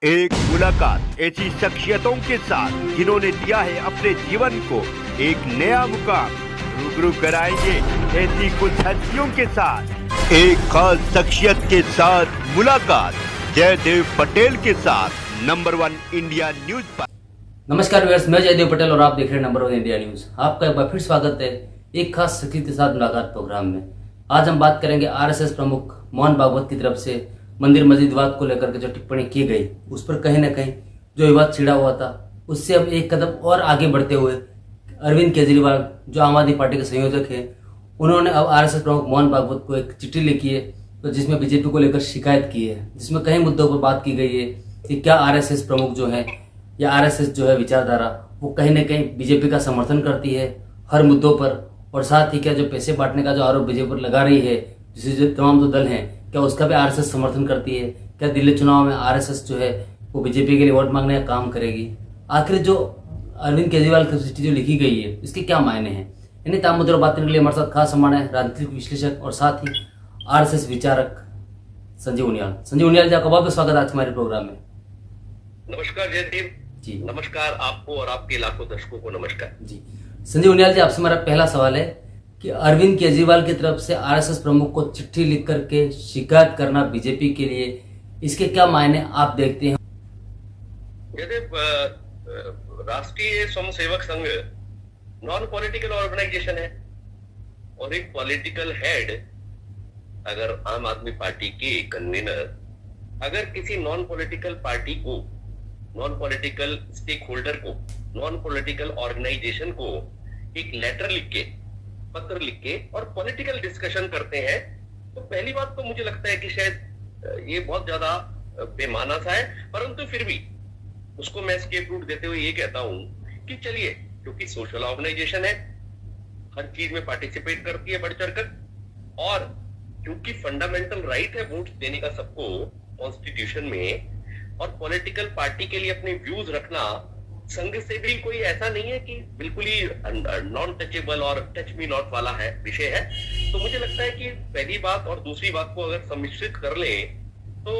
एक मुलाकात ऐसी शख्सियतों के साथ जिन्होंने दिया है अपने जीवन को एक नया मुकाम। रूबरू कराएंगे ऐसी कुछ हस्तियों के साथ एक खास शख्सियत के साथ मुलाकात जयदेव पटेल के साथ नंबर 1 इंडिया न्यूज पर। नमस्कार व्यूअर्स, मैं जयदेव पटेल और आप देख रहे हैं नंबर 1 इंडिया न्यूज। आपका एक बार फिर स्वागत है एक खास शख्सियत के साथ मुलाकात प्रोग्राम में। आज हम बात करेंगे आरएसएस प्रमुख मोहन भागवत की तरफ से मंदिर मस्जिद विवाद को लेकर के जो टिप्पणी की गई, उस पर कहीं ना कहीं जो विवाद छिड़ा हुआ था, उससे अब एक कदम और आगे बढ़ते हुए अरविंद केजरीवाल जो आम आदमी पार्टी के संयोजक हैं, उन्होंने अब आरएसएस प्रमुख मोहन भागवत को एक चिट्ठी लिखी है, तो जिसमें बीजेपी को लेकर शिकायत की है, जिसमें कई मुद्दों पर बात की गई है कि क्या आरएसएस प्रमुख जो है या आरएसएस जो है विचारधारा वो कहीं ना कहीं बीजेपी का समर्थन करती है हर मुद्दों पर, और साथ ही क्या जो पैसे बांटने का जो आरोप बीजेपी पर लगा रही है, जिसे जो तमाम जो दल हैं, क्या उसका भी आरएसएस समर्थन करती है? क्या दिल्ली चुनाव में आरएसएस जो है वो बीजेपी के लिए वोट मांगने का काम करेगी? आखिर जो अरविंद केजरीवाल की चिट्ठी जो लिखी गई है, इसके क्या मायने हैं? इन्हीं तमाम मुद्दों पर बात करने के लिए हमारे साथ खास सम्मान है राजनीतिक विश्लेषक और साथ ही आरएसएस विचारक संजय उनियाल। संजय उनियाल जी, आपका बहुत बहुत स्वागत है आज हमारे प्रोग्राम में। नमस्कार जयदीप जी। नमस्कार आपको और आपके लाखों दर्शकों को नमस्कार जी। संजय उनियाल जी, आपसे हमारा पहला सवाल है कि अरविंद केजरीवाल की तरफ से आरएसएस प्रमुख को चिट्ठी लिख करके शिकायत करना बीजेपी के लिए, इसके क्या मायने आप देखते हैं? जयदीप, राष्ट्रीय Swayamsevak Sangh non political organisation है और एक पॉलिटिकल हेड, अगर आम आदमी पार्टी के कन्वीनर अगर किसी नॉन पॉलिटिकल पार्टी को, नॉन पॉलिटिकल स्टेक होल्डर को, नॉन पॉलिटिकल ऑर्गेनाइजेशन को एक लेटर लिख के, पत्र लिख के और पॉलिटिकल डिस्कशन करते हैं, तो पहली बात तो मुझे लगता है कि शायद ये बहुत ज्यादा बेमाना सा है। परंतु फिर भी उसको मैं एस्केप रूट देते हुए ये कहता हूं कि चलिए, क्योंकि सोशल ऑर्गेनाइजेशन है, हर चीज में पार्टिसिपेट करती है बढ़ चढ़कर, और क्योंकि फंडामेंटल राइट है वोट देने का सबको कॉन्स्टिट्यूशन में, और पॉलिटिकल पार्टी के लिए अपने व्यूज रखना संघ से भी कोई ऐसा नहीं है कि बिल्कुल ही नॉन टचेबल और टच मी नॉट वाला है विषय है। तो मुझे लगता है कि पहली बात और दूसरी बात को अगर सम्मिश्रित कर ले तो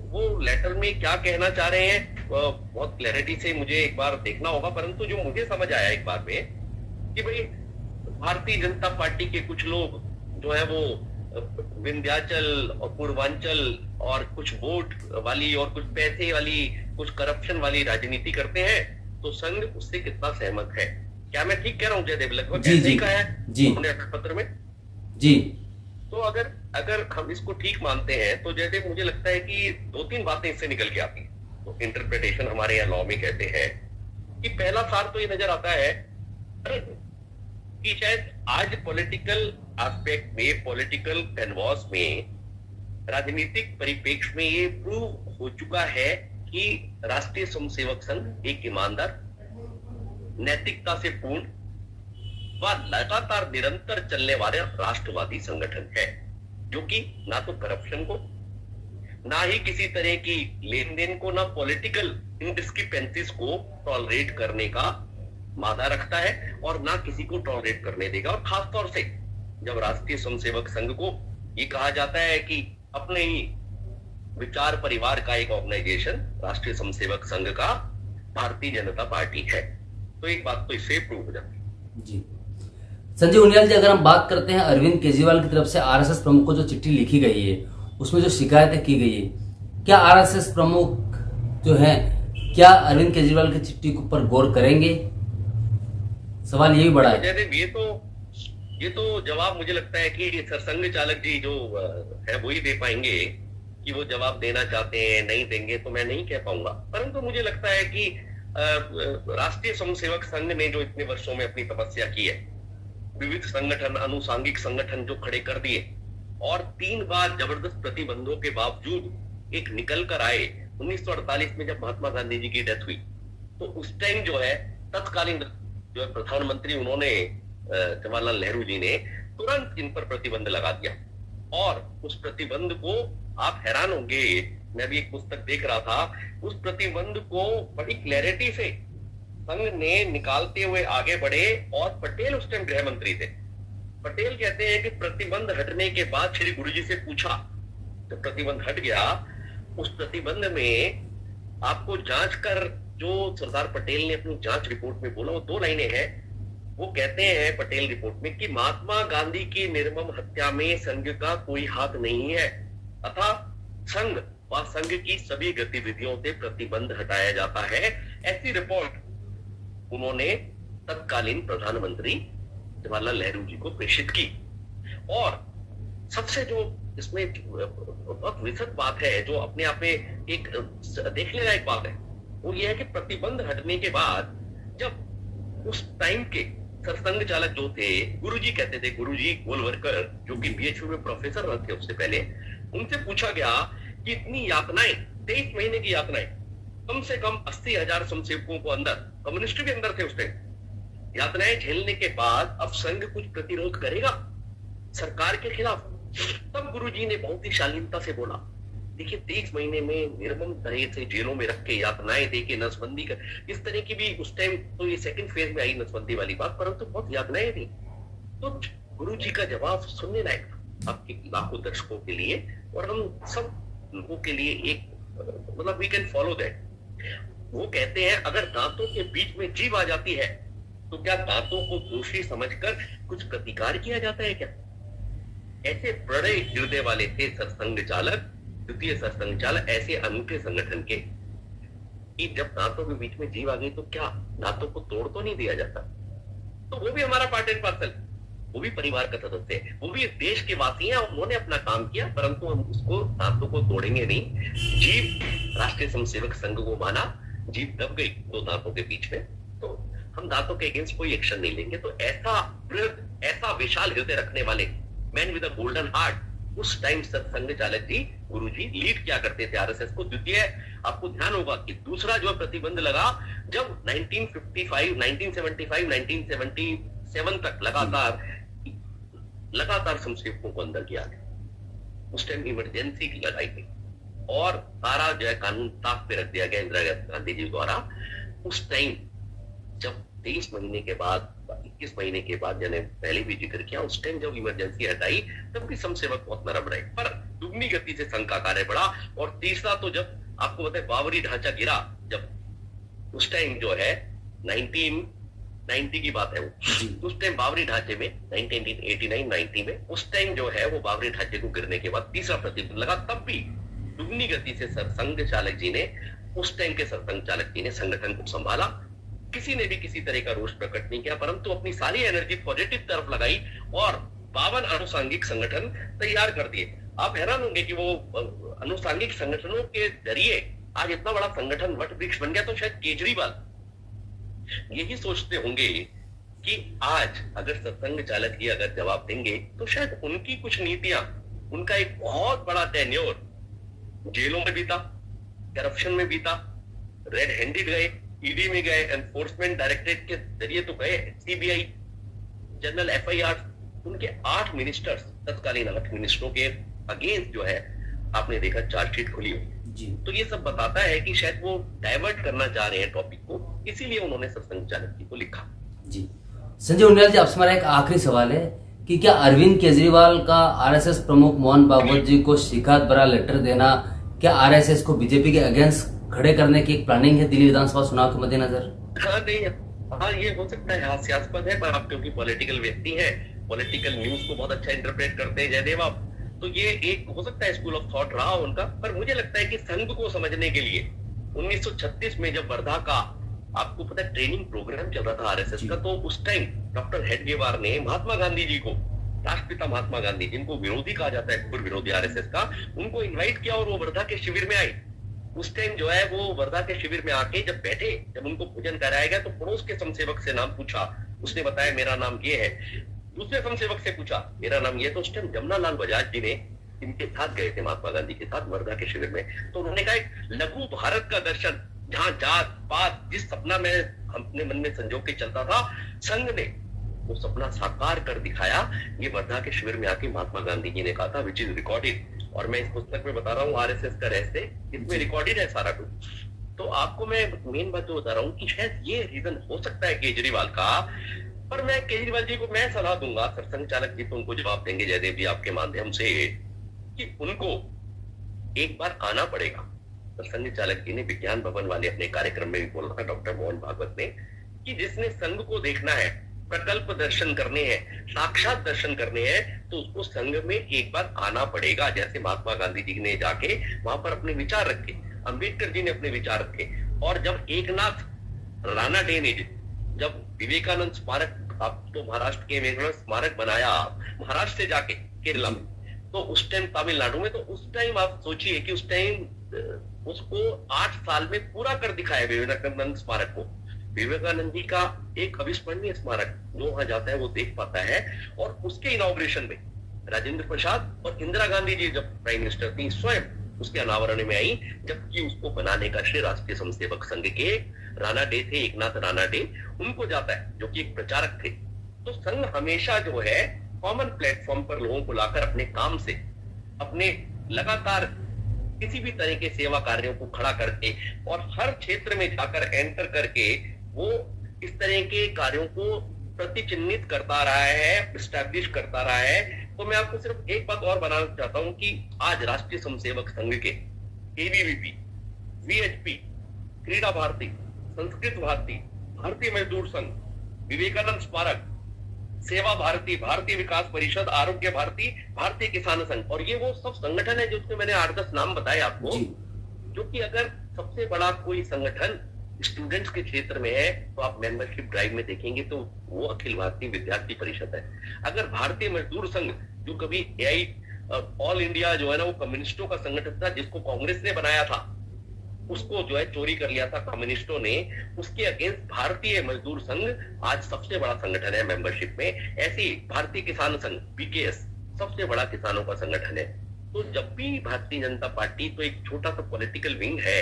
वो लेटर में क्या कहना चाह रहे हैं बहुत क्लैरिटी से मुझे एक बार देखना होगा। परंतु जो मुझे समझ आया एक बार में कि भाई भारतीय जनता पार्टी के कुछ लोग जो है वो विंध्याचल और पूर्वांचल और कुछ वोट वाली और कुछ पैसे वाली, कुछ करप्शन वाली राजनीति करते हैं, तो संघ उससे कितना सहमत है? क्या मैं ठीक कह रहा हूँ जयदेव? लगभग ऐसे ही कहा है उन्होंने पत्र में जी। तो अगर हम इसको ठीक मानते हैं तो जयदेव मुझे लगता है कि 2-3 बातें इससे निकल के आती हैं। तो इंटरप्रिटेशन हमारे यहाँ लॉ में कहते हैं कि पहला सार तो ये नजर आता है कि शायद आज पॉलिटिकल एस्पेक्ट में, पॉलिटिकल कैनवास में, राजनीतिक परिप्रेक्ष्य में ये प्रूव हो चुका है कि राष्ट्रीय स्वयंसेवक संघ एक ईमानदार, नैतिकता से पूर्ण व लगातार निरंतर चलने वाले राष्ट्रवादी संगठन है, जो कि ना तो करप्शन को, ना ही किसी तरह की लेन देन को, ना पॉलिटिकल इनडिस्क्रिपेंसीज को टॉलरेट करने का मादा रखता है, और ना किसी को टॉलरेट करने देगा। और खासतौर से जब राष्ट्रीय स्वयंसेवक संघ को ये कहा जाता है कि अपने ही विचार परिवार का एक ऑर्गेनाइजेशन राष्ट्रीय स्वयंसेवक संघ का भारतीय जनता पार्टी है, तो एक बात तो इससे प्रूव हो जाती है जी। संजय उनियाल जी, अगर हम बात करते हैं अरविंद केजरीवाल की तरफ से आरएसएस प्रमुख को जो चिट्ठी लिखी गई है, उसमें जो शिकायतें की गई है, क्या आरएसएस प्रमुख जो है क्या अरविंद केजरीवाल की चिट्ठी के ऊपर गौर करेंगे? सवाल यही बड़ा है। ये तो जवाब मुझे लगता है कि सरसंघ चालक जी जो है वो ही दे पाएंगे कि वो जवाब देना चाहते हैं, नहीं देंगे तो मैं नहीं कह पाऊंगा। परंतु मुझे लगता है कि राष्ट्रीय स्वयंसेवक संघ ने जो इतने वर्षों में अपनी तपस्या की है, विविध संगठन, अनुसांगिक संगठन जो खड़े कर दिए, और 3 बार जबरदस्त प्रतिबंधों के बावजूद एक निकल कर आए। 1948 में जब महात्मा गांधी जी की डेथ हुई, तो उस टाइम जो है तत्कालीन जो है प्रधानमंत्री, उन्होंने जवाहरलाल नेहरू जी ने तुरंत इन पर प्रतिबंध लगा दिया, और उस प्रतिबंध को आप हैरान होंगे, मैं भी एक पुस्तक देख रहा था, उस प्रतिबंध को बड़ी क्लैरिटी से संघ ने निकालते हुए आगे बढ़े। और पटेल उस टाइम गृह मंत्री थे। पटेल कहते हैं कि प्रतिबंध हटने के बाद श्री गुरु जी से पूछा, जब प्रतिबंध हट गया, उस प्रतिबंध में आपको जांच कर जो सरदार पटेल ने अपनी जांच रिपोर्ट में बोला वो 2 लाइनें हैं। वो कहते हैं पटेल रिपोर्ट में कि महात्मा गांधी की निर्मम हत्या में संघ का कोई हाथ नहीं है, अतः संघ व संघ की सभी गतिविधियों से प्रतिबंध हटाया जाता है। ऐसी रिपोर्ट उन्होंने तत्कालीन प्रधानमंत्री जवाहरलाल नेहरू जी को प्रेषित की। और सबसे जो इसमें बहुत विशद बात है, जो अपने आप में एक देखने लायक बात है, वो ये है कि प्रतिबंध हटने के बाद जब उस टाइम के सरसंघ चालक जो थे, गुरुजी कहते थे, गुरुजी गोलवरकर, जो कि बीएचयू में प्रोफेसर रहे थे उससे पहले, उनसे पूछा गया कि इतनी यातनाएं, 23 महीने की यातनाएं, कम से कम 80,000 स्वयंसेवकों को अंदर, कम्युनिस्ट भी अंदर थे उस टाइम, यातनाएं झेलने के बाद अब संघ कुछ प्रतिरोध करेगा सरकार के खिलाफ? तब गुरुजी ने बहुत ही शालीनता से बोला, देखिए 23 महीने में निर्मम तरह से जेलों में रख के यातनाएं दे के नसबंदी कर, इस तरह की भी उस टाइम तो ये सेकंड फेज में आई नसबंदी वाली बात, परंतु बहुत यातनाएं थी। तो गुरुजी का जवाब सुनने लायक था आपके लाखों दर्शकों के लिए, और हम सब लोगों के लिए एक मतलब वी कैन फॉलो दैट। वो कहते हैं अगर दांतों के बीच में जीभ आ जाती है तो क्या दांतों को दोषी समझकर कुछ प्रतिकार किया जाता है क्या? ऐसे बड़े हृदय वाले थे सरसंघ चालक, द्वितीय सरसंघ चालक, ऐसे अनूठे संगठन के, कि जब दांतों के बीच में जीव आ गई तो क्या दांतों को तोड़ तो नहीं दिया जाता? तो वो भी हमारा पार्ट एंड पार्सल, वो भी परिवार का सदस्य है, वो भी देश के वासी हैं, उन्होंने अपना काम किया, परंतु हम उसको दांतों को तोड़ेंगे नहीं। जीव राष्ट्रीय स्वयंसेवक संघ को माना, जीव दब गई 2 दांतों के बीच में, तो हम दांतों के अगेंस्ट कोई एक्शन नहीं लेंगे। तो ऐसा वृद्ध, ऐसा विशाल हृदय रखने वाले man with a golden heart, उस टाइम सरसंघ चालक जी, गुरुजी लीड क्या करते थे आरएसएस को। द्वितीय, आपको ध्यान होगा कि दूसरा जो प्रतिबंध लगा जब 1955, 1975, 1977 तक लगातार स्वयंसेवकों को अंदर किया गया। उस टाइम इमरजेंसी लगाई गई और सारा जो है कानून ताक पे रख दिया गया इंदिरा गांधी जी द्वारा। उस टाइम जब 23 महीने के बाद, 21 महीने के बाद, मैंने पहले भी जिक्र किया, उस टाइम जब इमरजेंसी हटाई तब भी स्वयंसेवक बहुत नरम रहे, पर दुगनी गति से संघ का कार्य बढ़ा। और तीसरा तो जब आपको बताए बावरी ढांचा गिरा, जब उस टाइम जो है 1990 की बात है वो, उस टाइम बावरी ढांचे में 1989-90 में, उस टाइम जो है वो बावरी ढांचे को गिरने के बाद तीसरा प्रतिबंध लगा, तब भी दुगनी गति से सरसंघ चालक जी ने, उस टाइम के सरसंघ चालक जी ने संगठन को संभाला। किसी ने भी किसी तरह का रोष प्रकट नहीं किया, परंतु अपनी सारी एनर्जी पॉजिटिव तरफ लगाई और 52 अनुसांगिक संगठन तैयार कर दिए। आप हैरान होंगे कि वो अनुसांगिक संगठनों के जरिए आज इतना बड़ा संगठन वट वृक्ष बन गया। तो शायद केजरीवाल यही सोचते होंगे कि आज अगर सरसंघ चालक जी अगर जवाब देंगे तो शायद उनकी कुछ नीतियां, उनका एक बहुत बड़ा टेन्योर जेलों में बीता, करप्शन में बीता, रेड हैंडेड गए, ईडी में गए, एनफोर्समेंट डायरेक्टरेट के जरिए तो गए, सीबीआई, जनरल एफआईआर, उनके 8 मिनिस्टर्स, तत्कालीन 8 मिनिस्टरों के अगेंस्ट जो है आपने देखा चार्जशीट खुली हुई। तो ये सब बताता है कि शायद वो डाइवर्ट करना चाह रहे हैं टॉपिक को, इसीलिए उन्होंने सरसंघ चालक जी को लिखा। जी संजय उनियाल जी, आपसे हमारा एक आखिरी सवाल है कि क्या अरविंद केजरीवाल का आरएसएस प्रमुख मोहन भागवत जी को शिकायत भरा लेटर देना, क्या आरएसएस को बीजेपी के अगेंस्ट खड़े करने की एक प्लानिंग है दिल्ली विधानसभा चुनाव के मद्देनजर? हाँ नहीं, हाँ ये हो सकता है, हास्यास्पद है, पर आप क्योंकि पॉलिटिकल व्यक्ति हैं, पॉलिटिकल न्यूज को बहुत अच्छा इंटरप्रेट करते हैं जयदेव आप, तो ये एक हो सकता है स्कूल ऑफ थॉट रहा उनका। पर मुझे लगता है कि संघ को समझने के लिए 1936 में जब वर्धा का आपको पता है ट्रेनिंग प्रोग्राम चल रहा था आरएसएस का, तो उस टाइम डॉक्टर हेडगेवार ने महात्मा गांधी जी को, राष्ट्रपिता महात्मा गांधी जिनको विरोधी कहा जाता है, पूर्व विरोधी आरएसएस का, उनको इन्वाइट किया और वो वर्धा के शिविर में आए। उस टाइम जो है वो वर्धा के शिविर में आके जब बैठे, जब उनको भोजन कराया गया तो पड़ोस के स्वयंसेवक से नाम पूछा, उसने बताया मेरा नाम ये है। दूसरे स्वयंसेवक से पूछा मेरा नाम ये, तो उस टाइम जमुना लाल बजाज जी ने इनके साथ गए थे महात्मा गांधी के साथ वर्धा के शिविर में, तो उन्होंने कहा एक लघु भारत का दर्शन, जहां जात पात जिस सपना में अपने मन में संजो के चलता था, संघ ने वो सपना साकार कर दिखाया। ये वर्धा के शिविर में आके महात्मा गांधी जी ने कहा था, विच इज रिकॉर्डेड, और मैं इस पुस्तक में बता रहा हूँ आरएसएस का रहस्य, इसमें रिकॉर्डेड है सारा कुछ। तो आपको मैं मेन बात तो बता रहा हूँ कि शायद ये रीजन हो सकता है केजरीवाल का, पर मैं केजरीवाल जी को मैं सलाह दूंगा, सरसंघ चालक जी तो उनको जवाब देंगे जयदेव जी आपके माध्यम से, कि उनको एक बार आना पड़ेगा संघ चालक जी ने विज्ञान भवन वाले अपने कार्यक्रम में भी बोला था, डॉक्टर मोहन भागवत ने, कि जिसने संघ को देखना है, प्रकल्प दर्शन करने हैं, साक्षात दर्शन करने हैं, तो उसको संघ में एक बार आना पड़ेगा। जैसे महात्मा गांधी जी ने जाके वहां पर अपने विचार रखे, अंबेडकर जी ने अपने विचार रखे, और जब एकनाथ राणा डे ने जब विवेकानंद स्मारक, आप तो महाराष्ट्र के विवेकानंद स्मारक बनाया महाराष्ट्र से जाके केरला में, तो उस टाइम तमिलनाडु में, तो उस टाइम आप सोचिए कि उस टाइम उसको 8 साल में पूरा कर दिखाया विवेकानंद स्मारक को। विवेकानंद जी का एक अविस्मरणीय स्मारक जो वहां जाता है वो देख पाता है। और उसके इनॉग्रेशन में राजेंद्र प्रसाद और इंदिरा गांधी जी जब प्राइम मिनिस्टर थी स्वयं उसके अनावरण में आई, जबकि उसको बनाने का श्रेय राष्ट्रीय स्वयंसेवक संघ के राणा डे थे, एकनाथ राणा डे, उनको जाता है, जो कि एक प्रचारक थे। तो संघ हमेशा जो है कॉमन प्लेटफॉर्म पर लोगों को लाकर अपने काम से, अपने लगातार किसी भी तरह के सेवा कार्यों को खड़ा करके और हर क्षेत्र में जाकर एंटर करके वो इस तरह के कार्यों को प्रतिचिह्नित करता रहा है, एस्टैब्लिश करता रहा है। तो मैं आपको सिर्फ एक बात और बनाना चाहता हूं कि आज राष्ट्रीय स्वयंसेवक संघ के एबीवीपी, वीएचपी, क्रीड़ा भारती, संस्कृत भारती, भारतीय मजदूर संघ, विवेकानंद स्मारक, सेवा भारती, भारतीय विकास परिषद, आरोग्य भारती, भारतीय किसान संघ, और ये वो सब संगठन है जिसके मैंने 8-10 नाम बताए आपको, जो कि अगर सबसे बड़ा कोई संगठन स्टूडेंट्स के क्षेत्र में है तो आप मेंबरशिप ड्राइव में देखेंगे तो वो अखिल भारतीय विद्यार्थी परिषद है। अगर भारतीय मजदूर संघ, जो कभी एआई ऑल इंडिया जो है ना वो कम्युनिस्टों का संगठन था जिसको कांग्रेस ने बनाया था, उसको जो है चोरी कर लिया था कम्युनिस्टों ने, उसके अगेंस्ट भारतीय मजदूर संघ आज सबसे बड़ा संगठन है मेंबरशिप में। ऐसे ही भारतीय किसान संघ बीकेएस सबसे बड़ा किसानों का संगठन है। तो जब भी भारतीय जनता पार्टी तो एक छोटा सा पॉलिटिकल विंग है,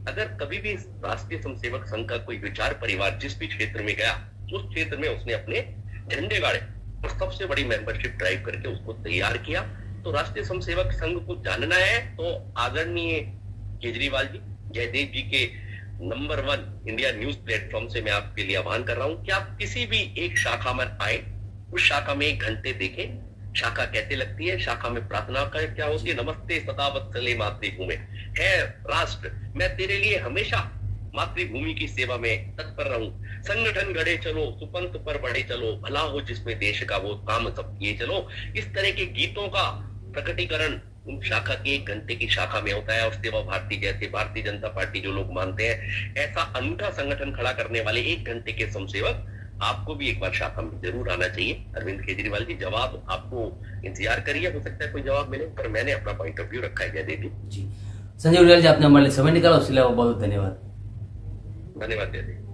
अगर कभी भी राष्ट्रीय स्वयंसेवक संघ का कोई विचार परिवार जिस भी क्षेत्र में गया उस क्षेत्र में उसने अपने झंडे गाड़े और सबसे बड़ी मेंबरशिप ड्राइव करके उसको तैयार किया। तो राष्ट्रीय स्वयंसेवक संघ को जानना है तो आदरणीय केजरीवाल जी, जयदेव जी के नंबर 1 इंडिया न्यूज प्लेटफॉर्म से मैं आपके लिए आह्वान कर रहा हूं कि आप किसी भी एक शाखा में आए, उस शाखा में 1 घंटे देखें, शाखा कैसे लगती है, शाखा में प्रार्थना क्या होती है, नमस्ते सदावत्सले मातृभूमि, है राष्ट्र मैं तेरे लिए हमेशा मातृभूमि की सेवा में तत्पर रहूं, संगठन गढ़े चलो, सुपंथ पर बढ़े चलो, भला हो जिसमें देश का वो काम सब किए चलो। इस तरह के गीतों का प्रकटीकरण उन शाखा की 1 घंटे की शाखा में होता है। और सेवा भारती जैसे भारतीय जनता पार्टी जो लोग मानते हैं ऐसा अनूठा संगठन खड़ा करने वाले 1 घंटे के स्वयंसेवक आपको भी एक बार शाखा में जरूर आना चाहिए। अरविंद केजरीवाल जी, जवाब आपको इंतजार करिए, हो सकता है कोई जवाब मिले, पर मैंने अपना पॉइंट ऑफ व्यू रखा है जयदेव जी। संजय उनियाल जी, आपने हमारे लिए समय निकाला, उसके लिए बहुत बहुत धन्यवाद। धन्यवाद जयदेव।